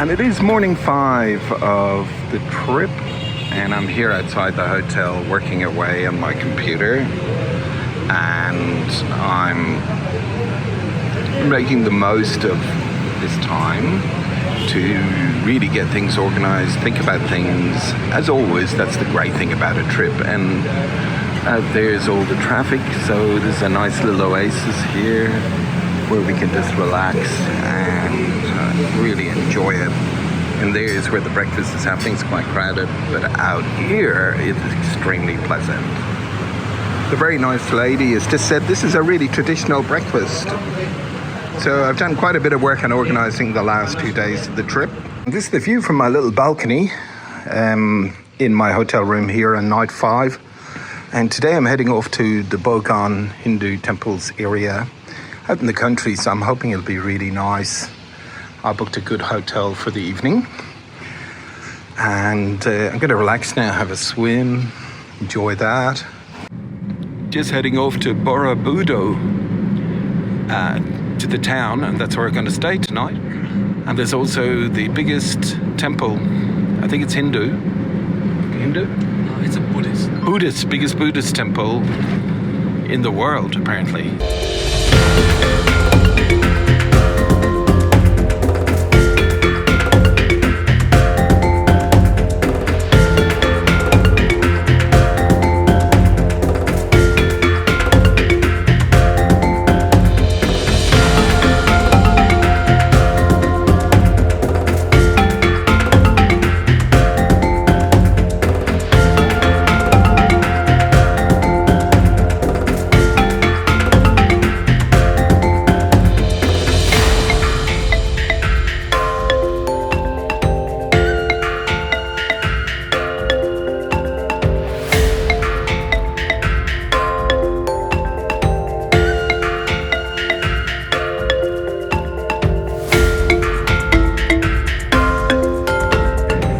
And it is morning 5 of the trip, and I'm here outside the hotel working away on my computer, and I'm making the most of this time to really get things organized, think about things. As always, that's the great thing about a trip. And out there's all the traffic, so there's a nice little oasis here where we can just relax and really enjoy it. And there's where the breakfast is happening. It's quite crowded, but out here it's extremely pleasant. The very nice lady has just said this is a really traditional breakfast. So I've done quite a bit of work on organising the last 2 days of the trip. This is the view from my little balcony in my hotel room here on night 5. And today I'm heading off to the Borobudur Hindu temples area out in the country, so I'm hoping it'll be really nice. I booked a good hotel for the evening. And I'm going to relax now, have a swim, enjoy that. Just heading off to Borobudur, to the town, and that's where we're going to stay tonight. And there's also the biggest temple, I think it's Hindu? No, it's a Buddhist. Biggest Buddhist temple in the world, apparently.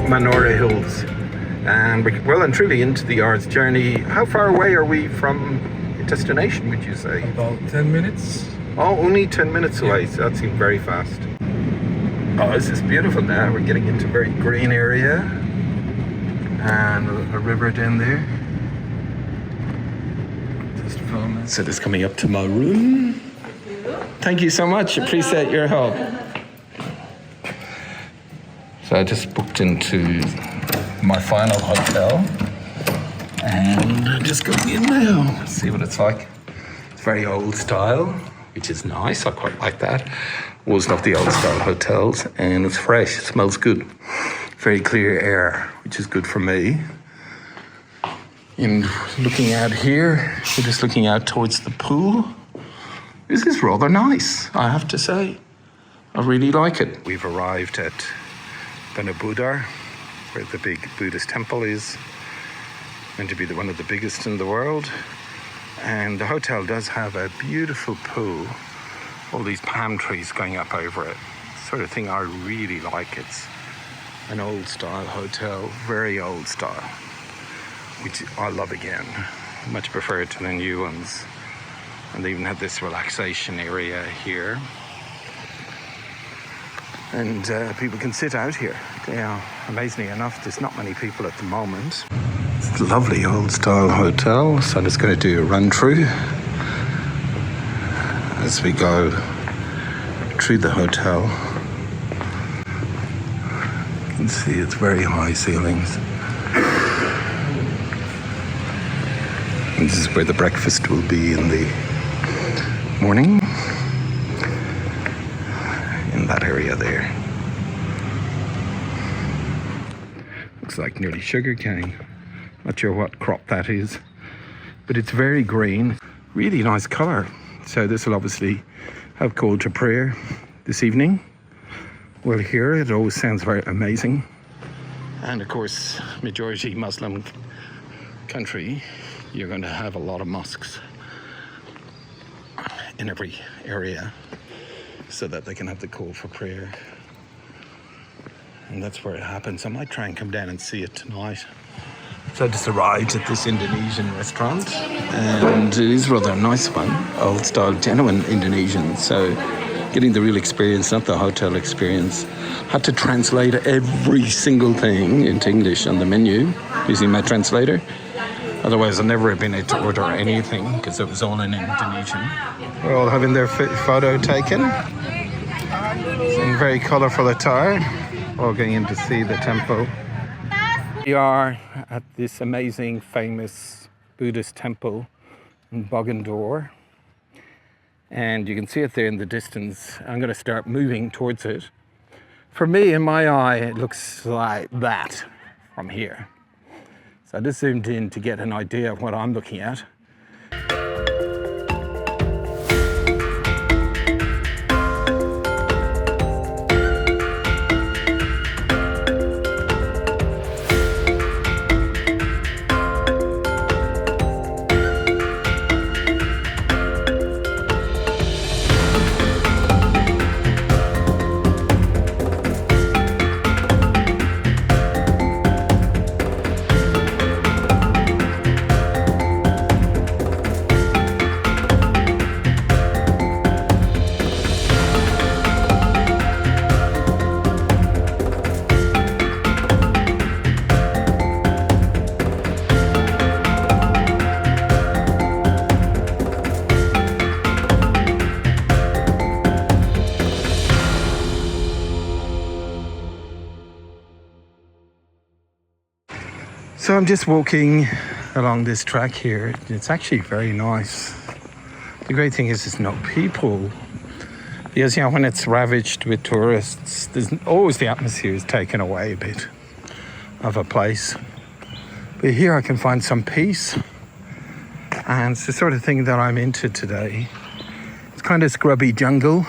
Manora Hills, and we're well and truly into the hour's journey. How far away are we from the destination, would you say? About 10 minutes. Oh, only 10 minutes away, so that seemed very fast. Oh, this is beautiful now. We're getting into a very green area and a river down there. Just a moment. So this is coming up to my room. Thank you so much. Appreciate your help. So I just booked into my final hotel and I'm just going in now. See what it's like. It's very old style, which is nice. I quite like that. Always love the old style hotels, and it's fresh. It smells good. Very clear air, which is good for me. And looking out here, we're just looking out towards the pool. This is rather nice, I have to say. I really like it. We've arrived at Borobudur, where the big Buddhist temple is, meant to be one of the biggest in the world. And the hotel does have a beautiful pool, all these palm trees going up over it. Sort of thing I really like. It's an old style hotel, very old style, which I love again. Much prefer it to the new ones. And they even have this relaxation area here. And people can sit out here. Yeah, amazingly enough, there's not many people at the moment. It's a lovely old style hotel, so I'm just going to do a run through as we go through the hotel. You can see it's very high ceilings. And this is where the breakfast will be in the morning. In that area there. Looks like nearly sugar cane. Not sure what crop that is, but it's very green. Really nice colour. So this will obviously have call to prayer this evening. We'll hear it. It always sounds very amazing. And of course, majority Muslim country, you're going to have a lot of mosques in every area, so that they can have the call for prayer. And that's where it happens. I might try and come down and see it tonight. So I just arrived at this Indonesian restaurant, and it is rather a nice one, old style, genuine Indonesian. So getting the real experience, not the hotel experience. Had to translate every single thing into English on the menu using my translator. Otherwise, I'd never have been able to order anything because it was all in Indonesian. We're all having their photo taken. In very colourful attire. All going in to see the temple. We are at this amazing, famous Buddhist temple in Borobudur. And you can see it there in the distance. I'm going to start moving towards it. For me, in my eye, it looks like that from here. So I just zoomed in to get an idea of what I'm looking at. So I'm just walking along this track here. It's actually very nice. The great thing is there's no people. Because, you know, when it's ravaged with tourists, there's always the atmosphere is taken away a bit of a place. But here I can find some peace. And it's the sort of thing that I'm into today. It's kind of scrubby jungle.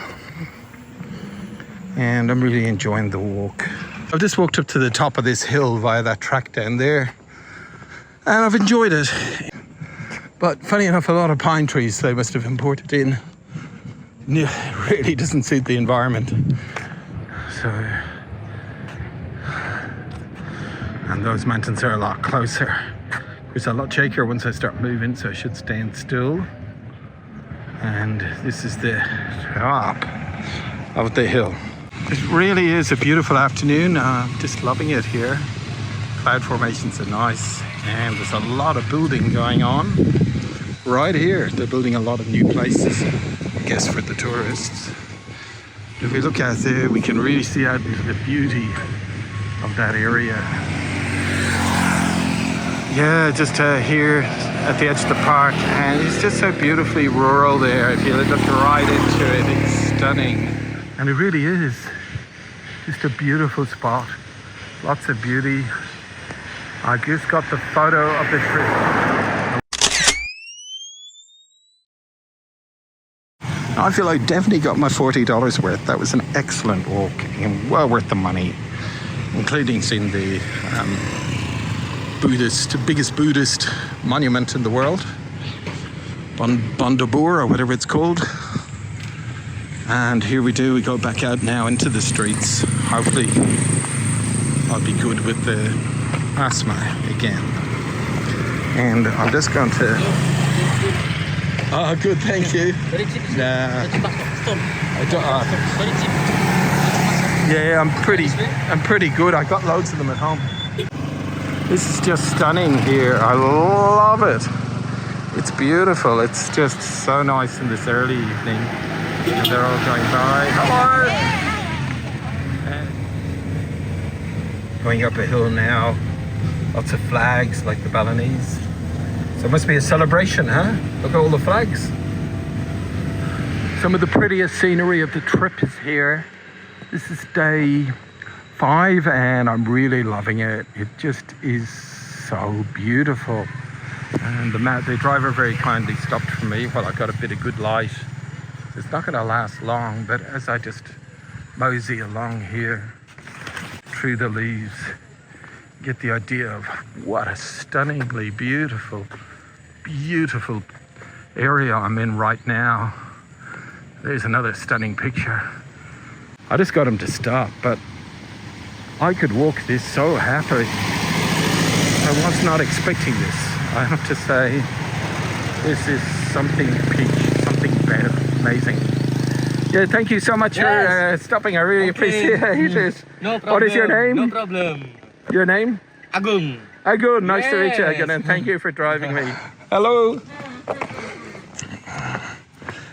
And I'm really enjoying the walk. I've just walked up to the top of this hill via that track down there. And I've enjoyed it. But funny enough, a lot of pine trees they must have imported in. Really doesn't suit the environment. So, and those mountains are a lot closer. It's a lot shakier once I start moving, so I should stand still. And this is the top of the hill. It really is a beautiful afternoon. Just loving it here. Cloud formations are nice, and there's a lot of building going on right here. They're building a lot of new places, I guess, for the tourists. If we look out there, we can really see out the beauty of that area. Yeah, just here at the edge of the park, and it's just so beautifully rural there. If you look right into it, it's stunning. And it really is just a beautiful spot. Lots of beauty. I just got the photo of the trip. I feel I definitely got my $40 worth. That was an excellent walk and well worth the money, including seeing the biggest Buddhist monument in the world, Borobudur or whatever it's called. And here we go back out now into the streets. Hopefully I'll be good with the asthma again. And I'm just going to... Oh, good, thank you. Very cheap. Nah. I don't, Very cheap. yeah, I'm pretty good. I got loads of them at home. This is just stunning here. I love it. It's beautiful. It's just so nice in this early evening. And they're all going by. Hello! Going up a hill now. Lots of flags like the Balinese. So it must be a celebration, huh? Look at all the flags. Some of the prettiest scenery of the trip is here. This is day 5 and I'm really loving it. It just is so beautiful. And the driver very kindly stopped for me while I got a bit of good light. It's not going to last long, but as I just mosey along here through the leaves, get the idea of what a stunningly beautiful area I'm in right now. There's another stunning picture. I just got him to stop, but I could walk this so happily. I was not expecting this. I have to say, this is something peach, something better, amazing. Yeah, thank you so much for stopping. I really appreciate it. No problem. What is your name? No problem. Your name? Agung. Agun, nice to meet you, Yes. Agun, and thank you for driving me. Hello.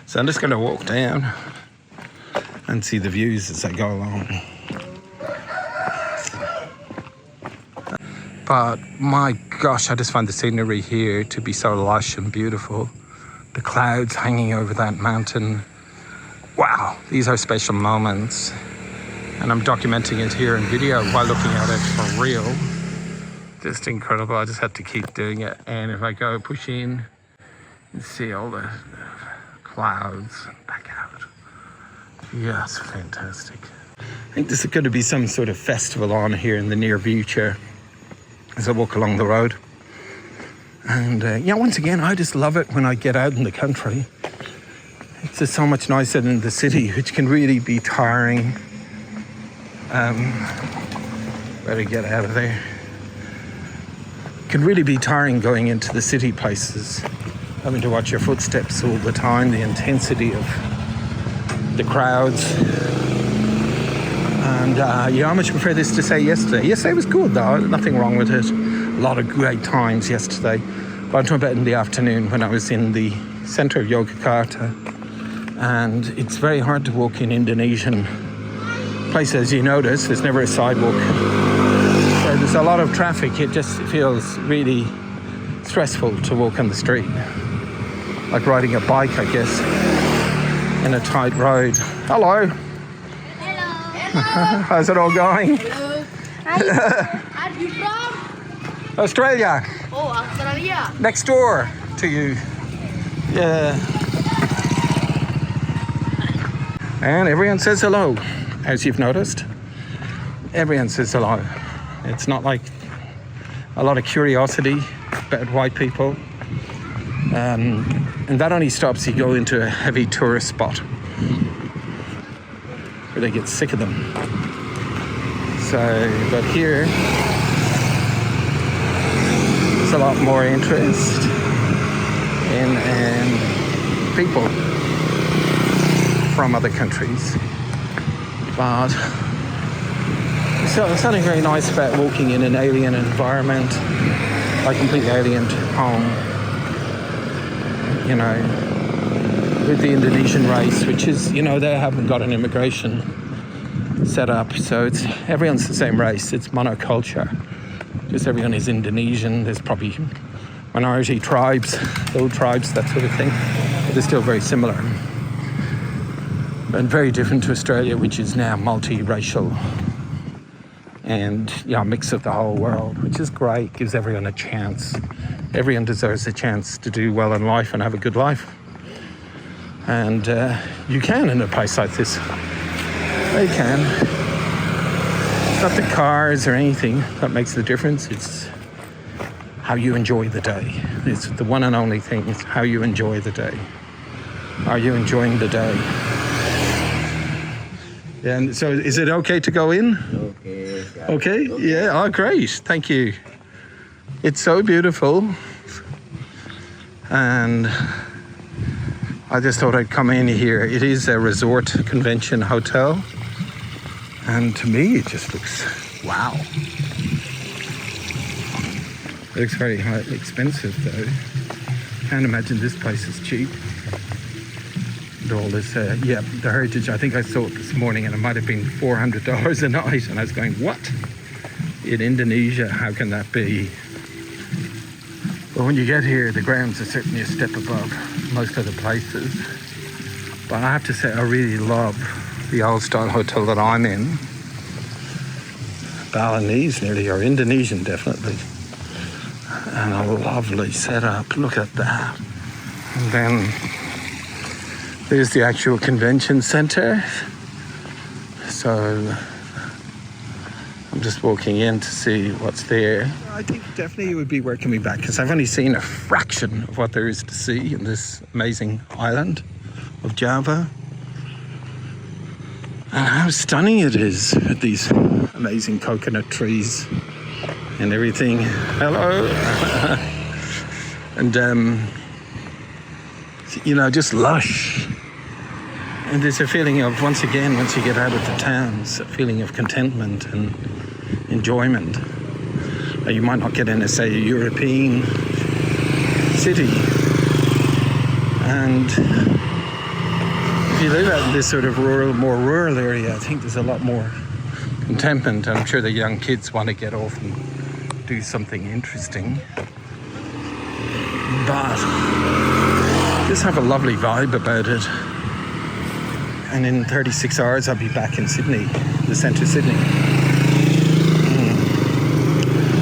So I'm just going to walk down and see the views as I go along. But my gosh, I just find the scenery here to be so lush and beautiful. The clouds hanging over that mountain. Wow, these are special moments. And I'm documenting it here in video while looking at it for real. Just incredible. I just had to keep doing it. And if I go push in, you see all the clouds back out. Yes, fantastic. I think this is going to be some sort of festival on here in the near future as I walk along the road. And yeah, once again, I just love it when I get out in the country. It's just so much nicer than the city, which can really be tiring. Better get out of there. Can really be tiring going into the city places, having to watch your footsteps all the time, the intensity of the crowds. And yeah, I much prefer this to say yesterday. Yesterday was good though, nothing wrong with it. A lot of great times yesterday. But I'm talking about in the afternoon when I was in the center of Yogyakarta. And it's very hard to walk in Indonesian places. You notice there's never a sidewalk. So there's a lot of traffic. It just feels really stressful to walk on the street. Like riding a bike, I guess, in a tight road. Hello. Hello. How's it all going? Hello. Are you from? Australia. Oh, Australia. Next door to you. Yeah. And everyone says hello, as you've noticed. Everyone says hello. It's not like a lot of curiosity about white people. And that only stops you go into a heavy tourist spot where they get sick of them. So, but here, there's a lot more interest in people from other countries. But there's something very nice about walking in an alien environment, like completely alien home. You know, with the Indonesian race, which is, you know, they haven't got an immigration set up, so it's everyone's the same race. It's monoculture. Just everyone is Indonesian. There's probably minority tribes, little tribes, that sort of thing. But they're still very similar. And very different to Australia, which is now multiracial. And yeah, a mix of the whole world, which is great, gives everyone a chance. Everyone deserves a chance to do well in life and have a good life. And you can in a place like this. They can. It's not the cars or anything that makes the difference. It's how you enjoy the day. It's the one and only thing. It's how you enjoy the day. Are you enjoying the day? And so is it okay to go in? Okay. Okay? Yeah, oh great, thank you. It's so beautiful. And I just thought I'd come in here. It is a resort convention hotel. And to me, it just looks, wow. It looks very highly expensive though. Can't imagine this place is cheap. All this, yeah, the Heritage, I think I saw it this morning and it might have been $400 a night, and I was going, what? In Indonesia, how can that be? But when you get here, the grounds are certainly a step above most other places. But I have to say, I really love the old style hotel that I'm in. Balinese nearly, or Indonesian definitely. And a lovely setup, look at that. And then there's the actual convention center. So I'm just walking in to see what's there. I think definitely it would be worth coming back because I've only seen a fraction of what there is to see in this amazing island of Java. And how stunning it is with these amazing coconut trees and everything. Hello. And you know, just lush. And there's a feeling of, once again, once you get out of the towns, a feeling of contentment and enjoyment. You might not get in, say, a European city. And if you live out in this sort of more rural area, I think there's a lot more contentment. I'm sure the young kids want to get off and do something interesting. But just have a lovely vibe about it. And in 36 hours, I'll be back in Sydney, the centre of Sydney.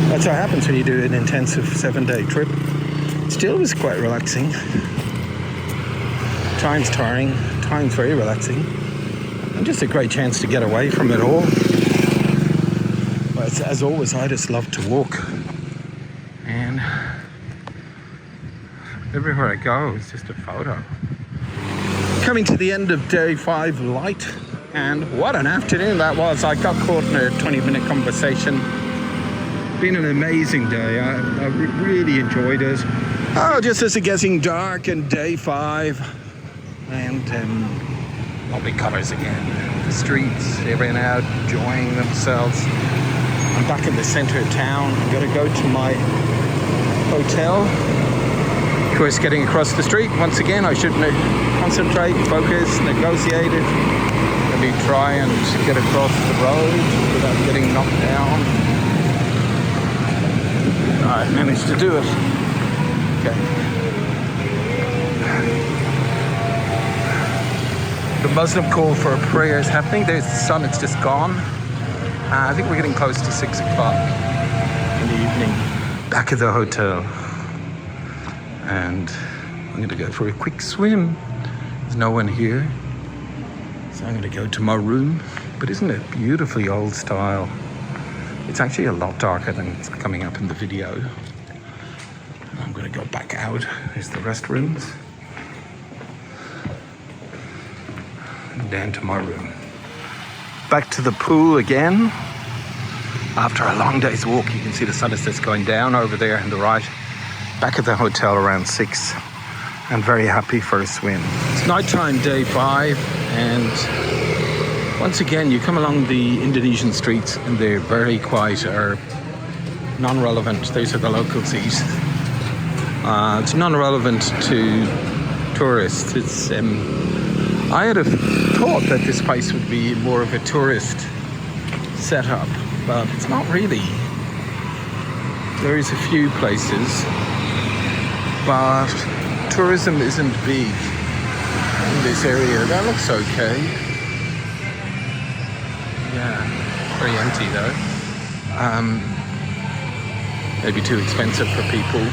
That's what happens when you do an intensive 7-day trip. Still was quite relaxing. Times tiring, times very relaxing. And just a great chance to get away from it all. But as always, I just love to walk. And everywhere I go, it's just a photo. Coming to the end of day 5 light. And what an afternoon that was. I got caught in a 20-minute conversation. Been an amazing day. I really enjoyed it. Oh, just as it's getting dark and day 5. And lovely colours again. The streets, everyone out enjoying themselves. I'm back in the centre of town. I'm going to go to my hotel. Of course, getting across the street. Once again, I should concentrate, focus, negotiate it. Let me try and get across the road without getting knocked down. I managed to do it. Okay. The Muslim call for a prayer is happening. There's the sun, it's just gone. I think we're getting close to 6 o'clock in the evening. Back at the hotel. And I'm going to go for a quick swim. There's no one here. So I'm going to go to my room. But isn't it beautifully old style? It's actually a lot darker than it's coming up in the video. I'm going to go back out. There's the restrooms. And down to my room. Back to the pool again. After a long day's walk, you can see the sun is just going down over there on the right. Back at the hotel around 6. And very happy for a swim. It's nighttime, day 5. And once again, you come along the Indonesian streets and they're very quiet or non-relevant. Those are the locals eat. It's non-relevant to tourists. It's I had thought that this place would be more of a tourist setup, but it's not really. There is a few places, but tourism isn't big in this area. That looks okay. Yeah, very empty though. Maybe too expensive for people.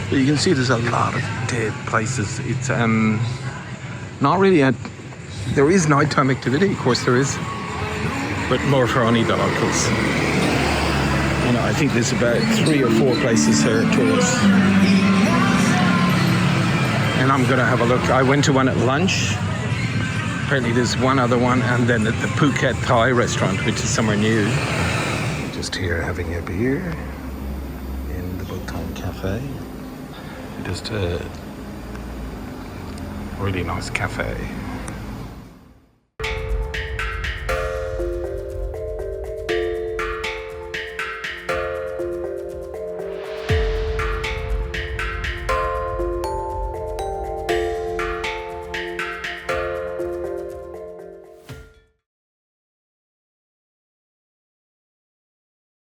But you can see there's a lot of dead places. It's not really there is nighttime activity, of course there is, but more for only the locals. You know, I think there's about 3 or 4 places here at tourists. And I'm gonna have a look. I went to one at lunch. Apparently there's one other one, and then at the Phuket Thai restaurant, which is somewhere new. Just here having a beer in the Bhutan Cafe. Just a really nice cafe.